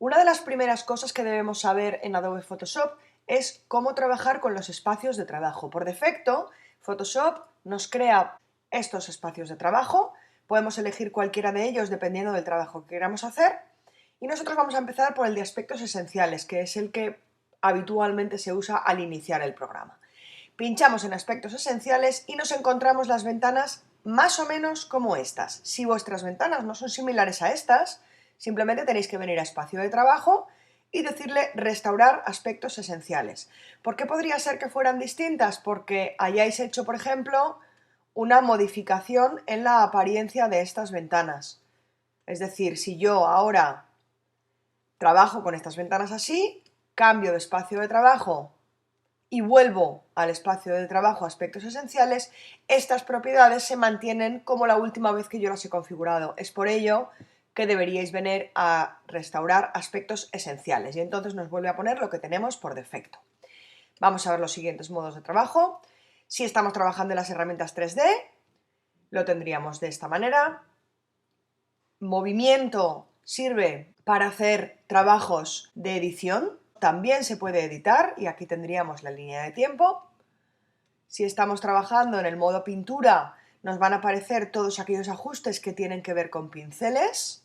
Una de las primeras cosas que debemos saber en Adobe Photoshop es cómo trabajar con los espacios de trabajo. Por defecto, Photoshop nos crea estos espacios de trabajo, podemos elegir cualquiera de ellos dependiendo del trabajo que queramos hacer y nosotros vamos a empezar por el de aspectos esenciales, que es el que habitualmente se usa al iniciar el programa. Pinchamos en aspectos esenciales y nos encontramos las ventanas más o menos como estas. Si vuestras ventanas no son similares a estas, simplemente tenéis que venir a espacio de trabajo y decirle restaurar aspectos esenciales. ¿Por qué podría ser que fueran distintas? Porque hayáis hecho, por ejemplo, una modificación en la apariencia de estas ventanas. Es decir, si yo ahora trabajo con estas ventanas así, cambio de espacio de trabajo y vuelvo al espacio de trabajo aspectos esenciales, estas propiedades se mantienen como la última vez que yo las he configurado. Es por ello que deberíais venir a restaurar aspectos esenciales y entonces nos vuelve a poner lo que tenemos por defecto. Vamos a ver los siguientes modos de trabajo. Si estamos trabajando en las herramientas 3D, lo tendríamos de esta manera. Movimiento sirve para hacer trabajos de edición. También se puede editar y aquí tendríamos la línea de tiempo. Si estamos trabajando en el modo pintura, nos van a aparecer todos aquellos ajustes que tienen que ver con pinceles.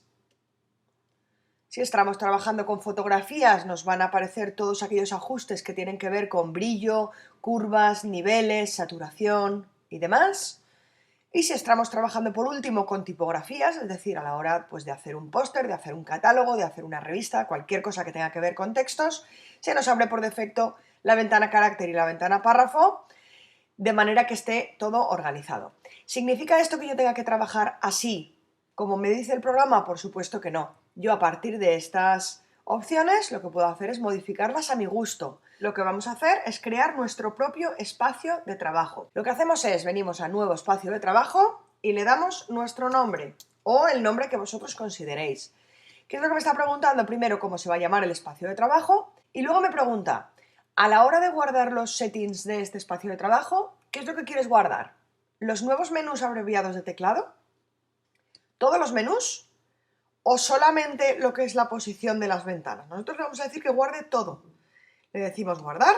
Si estamos trabajando con fotografías, nos van a aparecer todos aquellos ajustes que tienen que ver con brillo, curvas, niveles, saturación y demás. Y si estamos trabajando por último con tipografías, es decir, a la hora pues, de hacer un póster, de hacer un catálogo, de hacer una revista, cualquier cosa que tenga que ver con textos, se nos abre por defecto la ventana carácter y la ventana párrafo, de manera que esté todo organizado. ¿Significa esto que yo tenga que trabajar así, como me dice el programa? Por supuesto que no. Yo a partir de estas opciones lo que puedo hacer es modificarlas a mi gusto. Lo que vamos a hacer es crear nuestro propio espacio de trabajo. Lo que hacemos es, venimos a nuevo espacio de trabajo y le damos nuestro nombre o el nombre que vosotros consideréis. ¿Qué es lo que me está preguntando? Primero, cómo se va a llamar el espacio de trabajo y luego me pregunta, a la hora de guardar los settings de este espacio de trabajo, ¿qué es lo que quieres guardar? ¿Los nuevos menús abreviados de teclado? ¿Todos los menús? ¿O solamente lo que es la posición de las ventanas? Nosotros le vamos a decir que guarde todo. Le decimos guardar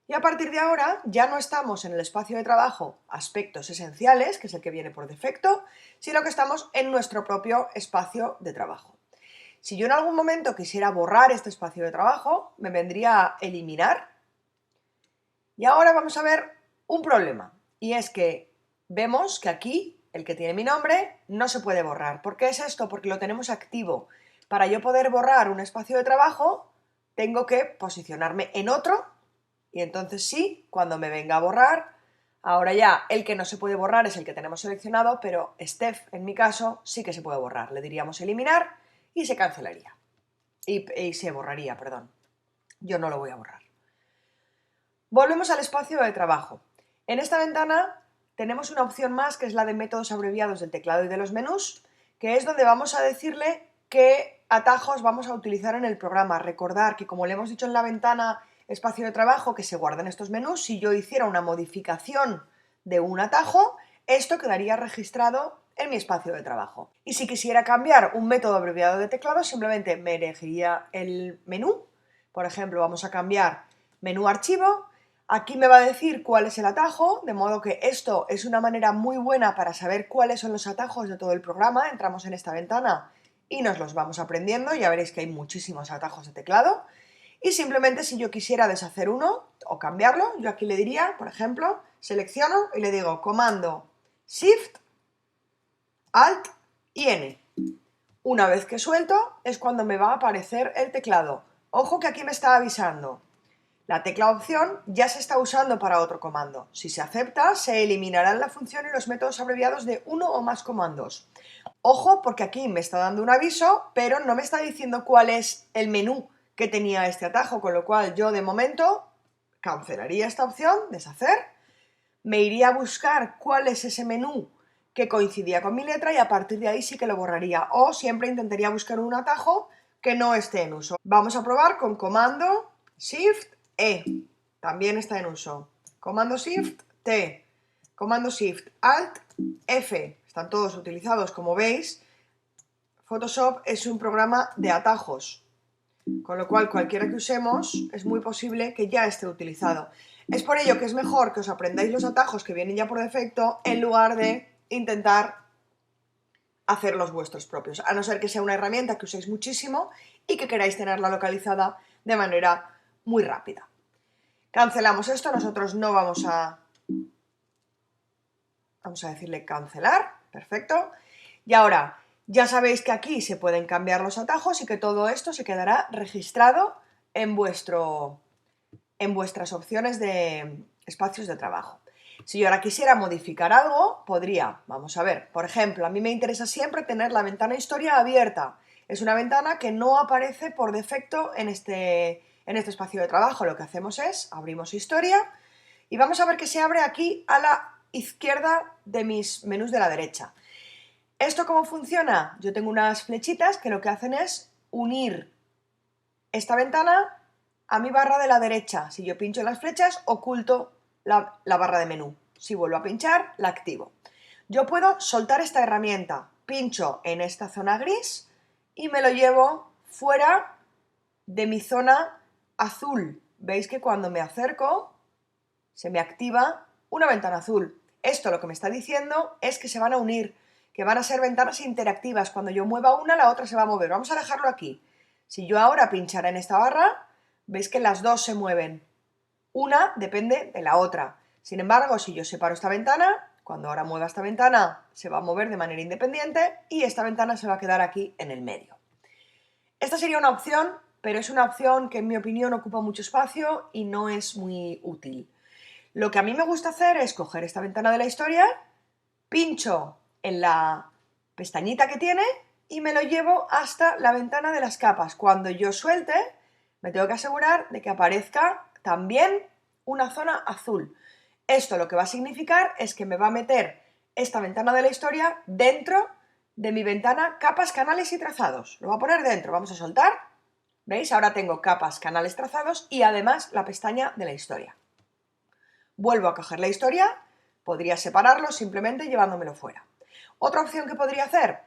y a partir de ahora ya no estamos en el espacio de trabajo aspectos esenciales, que es el que viene por defecto, sino que estamos en nuestro propio espacio de trabajo. Si yo en algún momento quisiera borrar este espacio de trabajo, me vendría a eliminar. Y ahora vamos a ver un problema, y es que vemos que aquí, el que tiene mi nombre, no se puede borrar. ¿Por qué es esto? Porque lo tenemos activo. Para yo poder borrar un espacio de trabajo, tengo que posicionarme en otro, y entonces sí, cuando me venga a borrar, ahora ya el que no se puede borrar es el que tenemos seleccionado, pero Steph, en mi caso, sí que se puede borrar. Le diríamos eliminar y se cancelaría. Y se borraría, perdón. Yo no lo voy a borrar. Volvemos al espacio de trabajo. En esta ventana tenemos una opción más que es la de métodos abreviados del teclado y de los menús, que es donde vamos a decirle qué atajos vamos a utilizar en el programa. Recordar que, como le hemos dicho en la ventana espacio de trabajo, que se guardan estos menús, si yo hiciera una modificación de un atajo, esto quedaría registrado en mi espacio de trabajo. Y si quisiera cambiar un método abreviado de teclado, simplemente me elegiría el menú. Por ejemplo, vamos a cambiar menú archivo. Aquí me va a decir cuál es el atajo, de modo que esto es una manera muy buena para saber cuáles son los atajos de todo el programa. Entramos en esta ventana y nos los vamos aprendiendo, ya veréis que hay muchísimos atajos de teclado. Y simplemente si yo quisiera deshacer uno o cambiarlo, yo aquí le diría, por ejemplo, selecciono y le digo comando Shift, Alt y N. Una vez que suelto es cuando me va a aparecer el teclado. Ojo que aquí me está avisando. La tecla opción ya se está usando para otro comando. Si se acepta, se eliminarán la función y los métodos abreviados de uno o más comandos. Ojo, porque aquí me está dando un aviso, pero no me está diciendo cuál es el menú que tenía este atajo, con lo cual yo de momento cancelaría esta opción, deshacer, me iría a buscar cuál es ese menú que coincidía con mi letra y a partir de ahí sí que lo borraría. O siempre intentaría buscar un atajo que no esté en uso. Vamos a probar con comando Shift E, también está en uso. Comando Shift T, comando Shift Alt F, están todos utilizados como veis. Photoshop es un programa de atajos. con lo cual cualquiera que usemos es muy posible que ya esté utilizado. Es por ello que es mejor que os aprendáis los atajos que vienen ya por defecto en lugar de intentar hacer los vuestros propios, a no ser que sea una herramienta que uséis muchísimo y que queráis tenerla localizada de manera muy rápida. Cancelamos esto, nosotros no vamos a decirle cancelar, perfecto. Y ahora, ya sabéis que aquí se pueden cambiar los atajos y que todo esto se quedará registrado en vuestras opciones de espacios de trabajo. Si yo ahora quisiera modificar algo, podría, vamos a ver, por ejemplo, a mí me interesa siempre tener la ventana historia abierta. Es una ventana que no aparece por defecto en este espacio de trabajo. Lo que hacemos es, abrimos historia y vamos a ver que se abre aquí a la izquierda de mis menús de la derecha. ¿Esto cómo funciona? Yo tengo unas flechitas que lo que hacen es unir esta ventana a mi barra de la derecha. Si yo pincho en las flechas, oculto la barra de menú. Si vuelvo a pinchar, la activo. Yo puedo soltar esta herramienta. Pincho en esta zona gris y me lo llevo fuera de mi zona azul. ¿Veis que cuando me acerco se me activa una ventana azul? Esto lo que me está diciendo es que se van a unir, que van a ser ventanas interactivas. Cuando yo mueva una, la otra se va a mover. Vamos a dejarlo aquí. Si yo ahora pinchara en esta barra, veis que las dos se mueven. Una depende de la otra. Sin embargo, si yo separo esta ventana, cuando ahora mueva esta ventana, se va a mover de manera independiente y esta ventana se va a quedar aquí en el medio. Esta sería una opción, pero es una opción que en mi opinión ocupa mucho espacio y no es muy útil. Lo que a mí me gusta hacer es coger esta ventana de la historia, pincho en la pestañita que tiene y me lo llevo hasta la ventana de las capas. Cuando yo suelte, me tengo que asegurar de que aparezca también una zona azul. Esto lo que va a significar es que me va a meter esta ventana de la historia dentro de mi ventana capas, canales y trazados. Lo voy a poner dentro, vamos a soltar. ¿Veis? Ahora tengo capas, canales, trazados y además la pestaña de la historia. Vuelvo a coger la historia, podría separarlo simplemente llevándomelo fuera. Otra opción que podría hacer,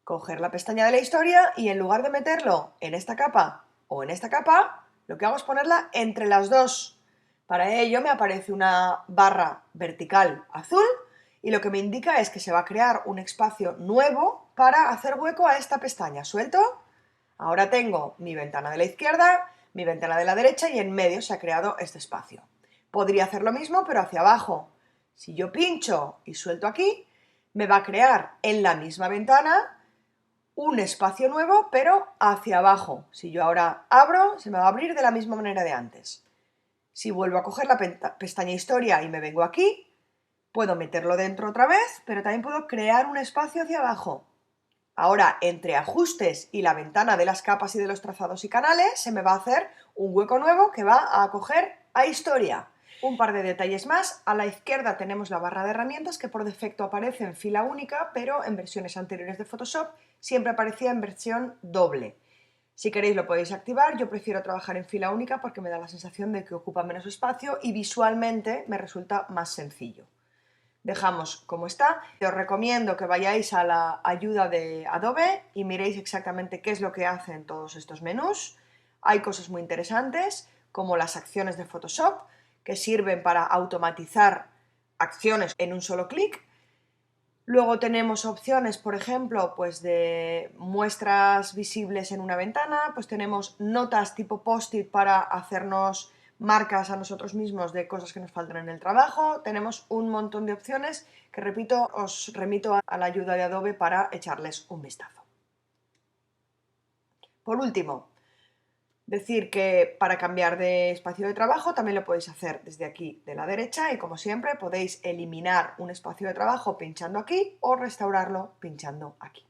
coger la pestaña de la historia y en lugar de meterlo en esta capa o en esta capa, lo que hago es ponerla entre las dos. Para ello me aparece una barra vertical azul y lo que me indica es que se va a crear un espacio nuevo para hacer hueco a esta pestaña. Suelto, ahora tengo mi ventana de la izquierda, mi ventana de la derecha y en medio se ha creado este espacio. Podría hacer lo mismo pero hacia abajo. Si yo pincho y suelto aquí, me va a crear en la misma ventana un espacio nuevo, pero hacia abajo. Si yo ahora abro, se me va a abrir de la misma manera de antes. Si vuelvo a coger la pestaña Historia y me vengo aquí, puedo meterlo dentro otra vez, pero también puedo crear un espacio hacia abajo. Ahora, entre ajustes y la ventana de las capas y de los trazados y canales, se me va a hacer un hueco nuevo que va a acoger a Historia. Un par de detalles más, a la izquierda tenemos la barra de herramientas que por defecto aparece en fila única, pero en versiones anteriores de Photoshop siempre aparecía en versión doble. Si queréis lo podéis activar, yo prefiero trabajar en fila única porque me da la sensación de que ocupa menos espacio y visualmente me resulta más sencillo. Dejamos como está. Os recomiendo que vayáis a la ayuda de Adobe y miréis exactamente qué es lo que hacen todos estos menús. Hay cosas muy interesantes como las acciones de Photoshop, que sirven para automatizar acciones en un solo clic. Luego tenemos opciones, por ejemplo, pues de muestras visibles en una ventana, pues tenemos notas tipo post-it para hacernos marcas a nosotros mismos de cosas que nos faltan en el trabajo. Tenemos un montón de opciones que, repito, os remito a la ayuda de Adobe para echarles un vistazo. Por último, decir que para cambiar de espacio de trabajo también lo podéis hacer desde aquí de la derecha y como siempre podéis eliminar un espacio de trabajo pinchando aquí o restaurarlo pinchando aquí.